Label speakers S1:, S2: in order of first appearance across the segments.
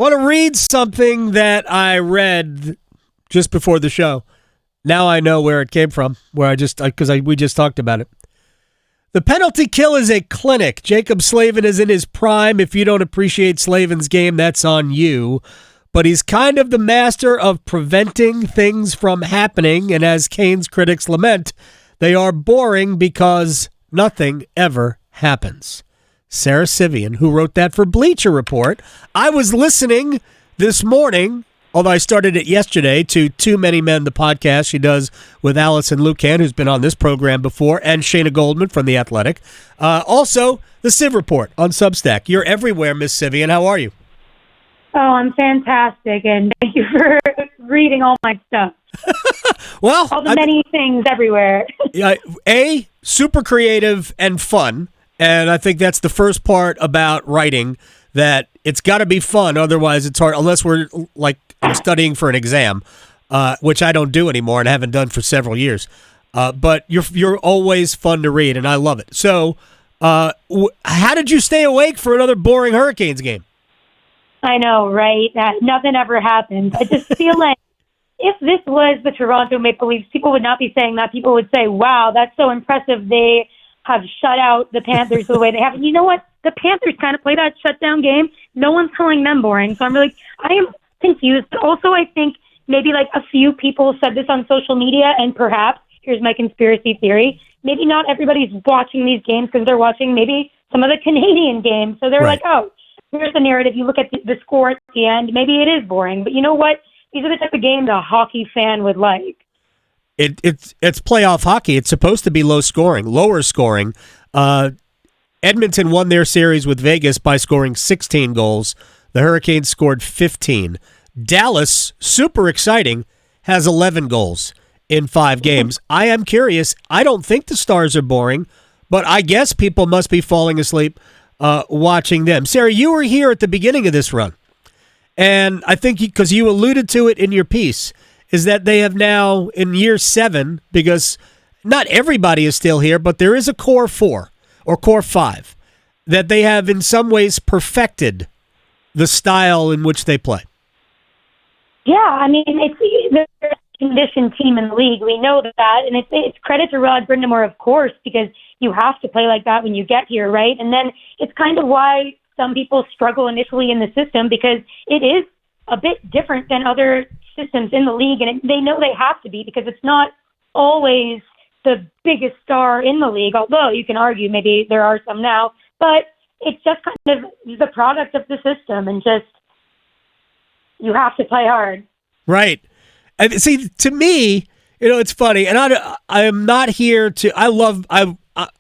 S1: I want to read something that I read just before the show. Now I know where it came from, we just talked about it. The penalty kill is a clinic. Jacob Slavin is in his prime. If you don't appreciate Slavin's game, that's on you. But he's kind of the master of preventing things from happening, and as Kane's critics lament, they are boring because nothing ever happens. Sarah Civian, who wrote that for Bleacher Report. I was listening this morning, although I started it yesterday, to Too Many Men, the podcast she does with Allison Lucan, who's been on this program before, and Shayna Goldman from The Athletic. Also, the Civ Report on Substack. You're everywhere, Miss Civian. How are you?
S2: Oh, I'm fantastic, and thank you for reading all my stuff.
S1: Well,
S2: all the many things everywhere.
S1: Yeah, super creative and fun, and I think that's the first part about writing, that it's got to be fun, otherwise it's hard, unless we're like studying for an exam, which I don't do anymore and haven't done for several years. But you're always fun to read, and I love it. So, how did you stay awake for another boring Hurricanes game?
S2: I know, right? Nothing ever happens. I just feel like if this was the Toronto Maple Leafs, people would not be saying that. People would say, wow, that's so impressive. They have shut out the Panthers the way they have. And you know what? The Panthers kind of play that shutdown game. No one's calling them boring. So I am confused. But also, I think maybe like a few people said this on social media, and perhaps, here's my conspiracy theory, maybe not everybody's watching these games because they're watching maybe some of the Canadian games. So they're like, oh, here's the narrative. You look at the score at the end. Maybe it is boring. But you know what? These are the type of game the hockey fan would like.
S1: It's playoff hockey. It's supposed to be lower scoring. Edmonton won their series with Vegas by scoring 16 goals. The Hurricanes scored 15. Dallas, super exciting, has 11 goals in 5 games. I am curious. I don't think the Stars are boring, but I guess people must be falling asleep watching them. Sarah, you were here at the beginning of this run, and I think because you alluded to it in your piece, is that they have now, in year 7, because not everybody is still here, but there is a core 4 or core 5 that they have in some ways perfected the style in which they play.
S2: Yeah, I mean, it's the conditioned team in the league. We know that, and it's credit to Rod Brindamore, of course, because you have to play like that when you get here, right? And then it's kind of why some people struggle initially in the system, because it is a bit different than other systems in the league, and they know they have to be, because it's not always the biggest star in the league, although you can argue maybe there are some now, but it's just kind of the product of the system, and just you have to play hard. Right.
S1: And see, to me, it's funny, and I am not here to.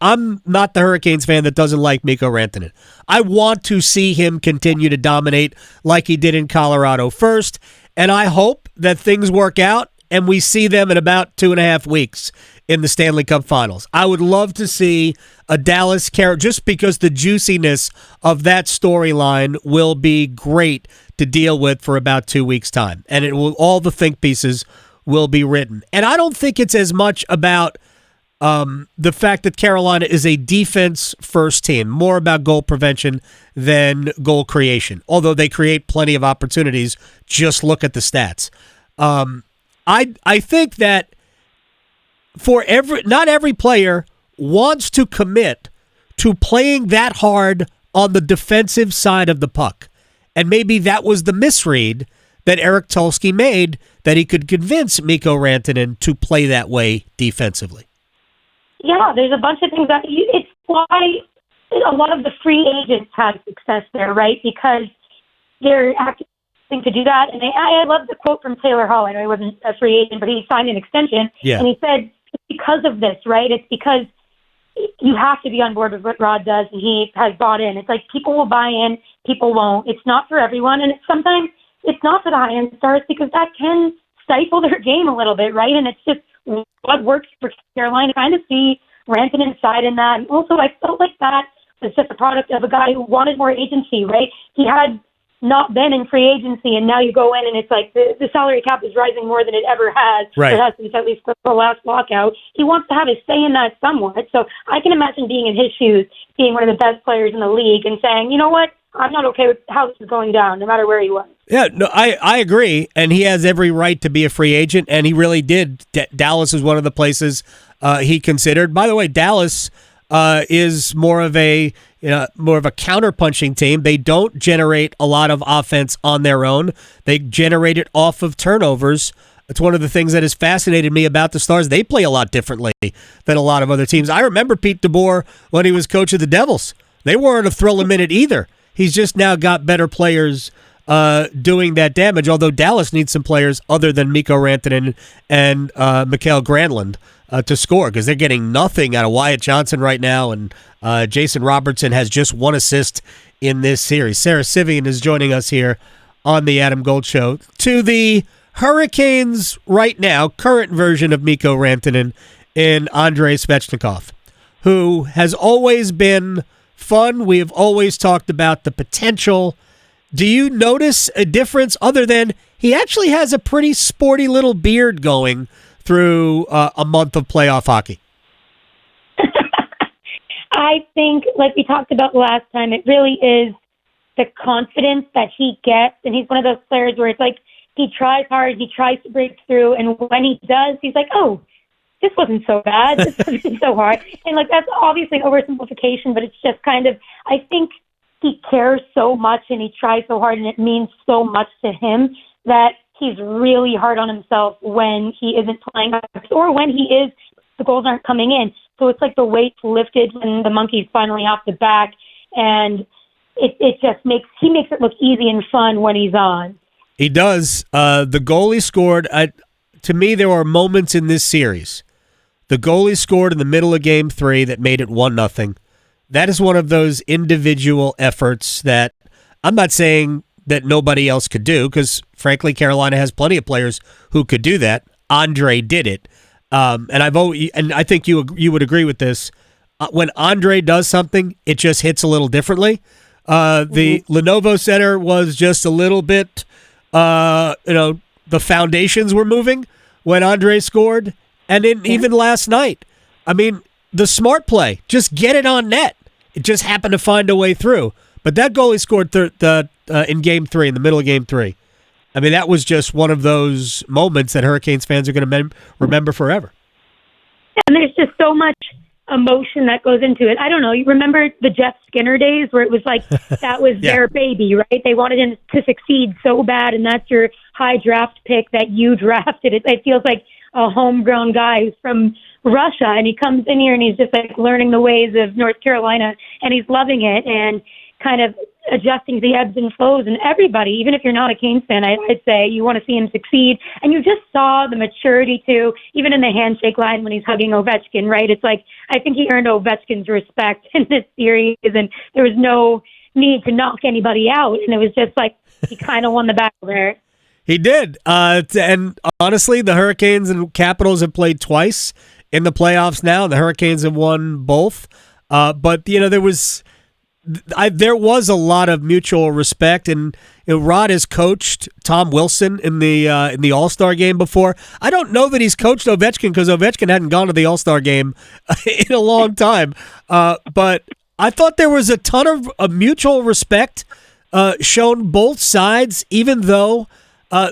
S1: I'm not the Hurricanes fan that doesn't like Mikko Rantanen. I want to see him continue to dominate like he did in Colorado first, and I hope that things work out and we see them in about 2.5 weeks in the Stanley Cup Finals. I would love to see a Dallas character, just because the juiciness of that storyline will be great to deal with for about 2 weeks' time. And all the think pieces will be written. And I don't think it's as much about the fact that Carolina is a defense-first team, more about goal prevention than goal creation, although they create plenty of opportunities. Just look at the stats. I think that not every player wants to commit to playing that hard on the defensive side of the puck. And maybe that was the misread that Eric Tulsky made, that he could convince Mikko Rantanen to play that way defensively.
S2: Yeah, there's a bunch of things that it's why a lot of the free agents have success there, right? Because they're acting to do that. And I love the quote from Taylor Hall. I know he wasn't a free agent, but he signed an extension. Yeah. And he said, it's because of this, right? It's because you have to be on board with what Rod does, and he has bought in. It's like people will buy in, people won't. It's not for everyone, and sometimes it's not for the high-end stars, because that can stifle their game a little bit, right? And it's just what works for Carolina. Kind of see Rantanen's side in that. And also, I felt like that was just a product of a guy who wanted more agency, right? He had not been in free agency, and now you go in and it's like the salary cap is rising more than it ever has. Right. It has since at least the last lockout. He wants to have his say in that somewhat. So I can imagine being in his shoes, being one of the best players in the league, and saying, you know what, I'm not okay with how this is going down, no matter where he was.
S1: Yeah, no, I agree, and he has every right to be a free agent, and he really did. Dallas is one of the places he considered. By the way, Dallas is more of a counter-punching team. They don't generate a lot of offense on their own. They generate it off of turnovers. It's one of the things that has fascinated me about the Stars. They play a lot differently than a lot of other teams. I remember Pete DeBoer when he was coach of the Devils. They weren't a thrill a minute either. He's just now got better players doing that damage, although Dallas needs some players other than Mikko Rantanen and Mikael Granlund to score, because they're getting nothing out of Wyatt Johnson right now, and Jason Robertson has just one assist in this series. Sarah Civian is joining us here on the Adam Gold Show. To the Hurricanes right now, current version of Mikko Rantanen in Andrei Svechnikov, who has always been fun. We have always talked about the potential. Do you notice a difference other than he actually has a pretty sporty little beard going through a month of playoff hockey?
S2: I think, like we talked about last time, it really is the confidence that he gets. And he's one of those players where it's like he tries hard, he tries to break through. And when he does, he's like, oh, this wasn't so bad. This wasn't so hard. And, like, that's obviously an oversimplification, but it's just kind of, I think he cares so much and he tries so hard and it means so much to him that he's really hard on himself when he isn't playing or when he is, the goals aren't coming in. So it's like the weight's lifted when the monkey's finally off the back, and it just makes it look easy and fun when he's on. He
S1: does. The goalie scored. To me, there were moments in this series. The goalie scored in the middle of Game 3 that made it 1-0. That is one of those individual efforts that I'm not saying that nobody else could do, because, frankly, Carolina has plenty of players who could do that. Andre did it. And I think you would agree with this. When Andre does something, it just hits a little differently. The Lenovo Center was just a little bit, the foundations were moving when Andre scored. And then even last night, I mean, the smart play, just get it on net. It just happened to find a way through. But that goalie scored in Game 3, in the middle of Game 3. I mean, that was just one of those moments that Hurricanes fans are going to remember forever.
S2: And there's just so much emotion that goes into it. I don't know. You remember the Jeff Skinner days where it was like that was their baby, right? They wanted him to succeed so bad, and that's your high draft pick that you drafted. It feels like a homegrown guy who's from Russia, and he comes in here and he's just like learning the ways of North Carolina, and he's loving it and kind of adjusting to the ebbs and flows. And everybody, even if you're not a Canes fan, I'd say you want to see him succeed. And you just saw the maturity too, even in the handshake line when he's hugging Ovechkin, right? It's like, I think he earned Ovechkin's respect in this series, and there was no need to knock anybody out. And it was just like, he kind of won the battle there.
S1: He did. And honestly, the Hurricanes and Capitals have played twice in the playoffs now. The Hurricanes have won both. But, there was a lot of mutual respect, and Rod has coached Tom Wilson in the All-Star game before. I don't know that he's coached Ovechkin, because Ovechkin hadn't gone to the All-Star game in a long time. But I thought there was a ton of mutual respect shown both sides, even though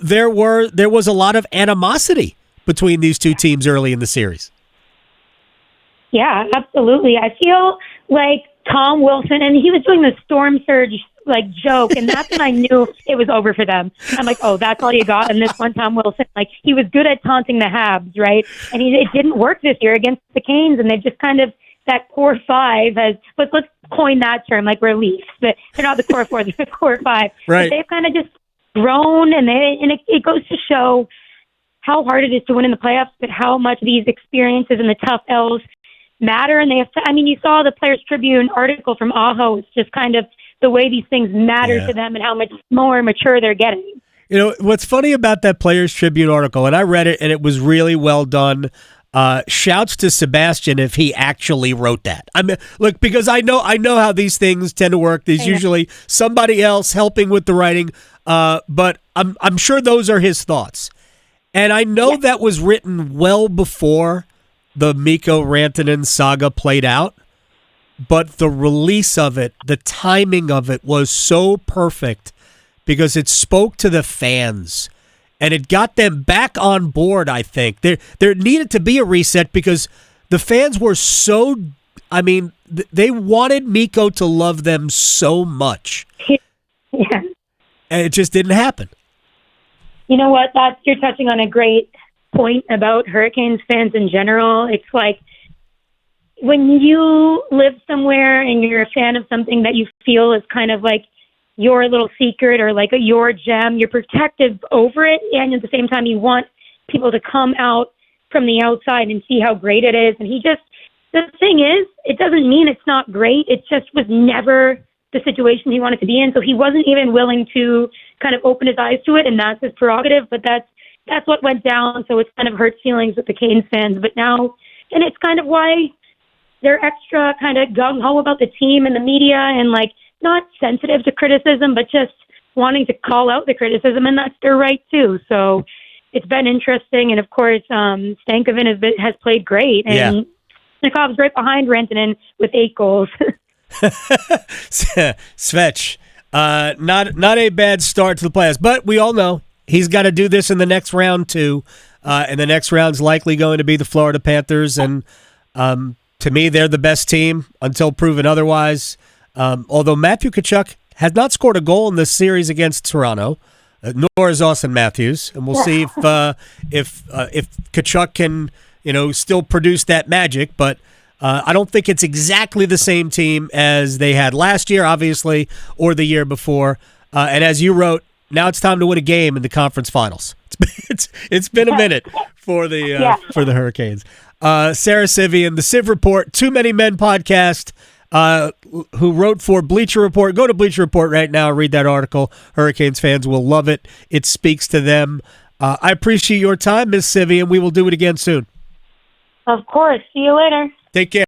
S1: there was a lot of animosity between these two teams early in the series.
S2: Yeah, absolutely. I feel like Tom Wilson, and he was doing the storm surge joke, and that's when I knew it was over for them. I'm like, oh, that's all you got in this one, Tom Wilson. Like, he was good at taunting the Habs, right? And it didn't work this year against the Canes, and they've just kind of, that core five has, let's coin that term, like we're Leafs, but they're not the core four, they're the core five.
S1: Right.
S2: But they've kind of just grown, and it goes to show how hard it is to win in the playoffs, but how much these experiences and the tough L's matter. And you saw the Players Tribune article from Aho. It's just kind of the way these things matter to them and how much more mature they're getting.
S1: What's funny about that Players Tribune article, and I read it, and it was really well done. Shouts to Sebastian if he actually wrote that. I mean, look, because I know how these things tend to work. There's usually somebody else helping with the writing, but I'm sure those are his thoughts. And I know that was written well before the Mikko Rantanen saga played out. but the release of it, the timing of it was so perfect because it spoke to the fans and it got them back on board, I think. There needed to be a reset because the fans were so, I mean, they wanted Mikko to love them so much.
S2: Yeah.
S1: And it just didn't happen.
S2: You know what? You're touching on a great point about Hurricanes fans in general. It's like when you live somewhere and you're a fan of something that you feel is kind of like your little secret or like your gem, you're protective over it, and at the same time you want people to come out from the outside and see how great it is. And the thing is, it doesn't mean it's not great. It just was never the situation he wanted to be in, so he wasn't even willing to kind of open his eyes to it, and that's his prerogative, but that's what went down, so it's kind of hurt feelings with the Canes fans. But now, and it's kind of why they're extra kind of gung-ho about the team and the media and, like, not sensitive to criticism, but just wanting to call out the criticism, and that's their right, too. So it's been interesting, and, of course, Stankoven has played great, and Snikov's right behind Rantanen with 8 goals.
S1: Svech, not a bad start to the playoffs, but we all know he's got to do this in the next round, too, and the next round's likely going to be the Florida Panthers, and to me, they're the best team until proven otherwise. Although Matthew Tkachuk has not scored a goal in this series against Toronto, nor is Austin Matthews, and we'll see if Tkachuk can, still produce that magic. But I don't think it's exactly the same team as they had last year, obviously, or the year before. And as you wrote, now it's time to win a game in the conference finals. It's been a minute for the Hurricanes. Sarah Civian, the Civ Report, Too Many Men podcast, who wrote for Bleacher Report. Go to Bleacher Report right now, read that article. Hurricanes fans will love it. It speaks to them. I appreciate your time, Ms. Civian. We will do it again soon.
S2: Of course. See you later.
S1: Take care.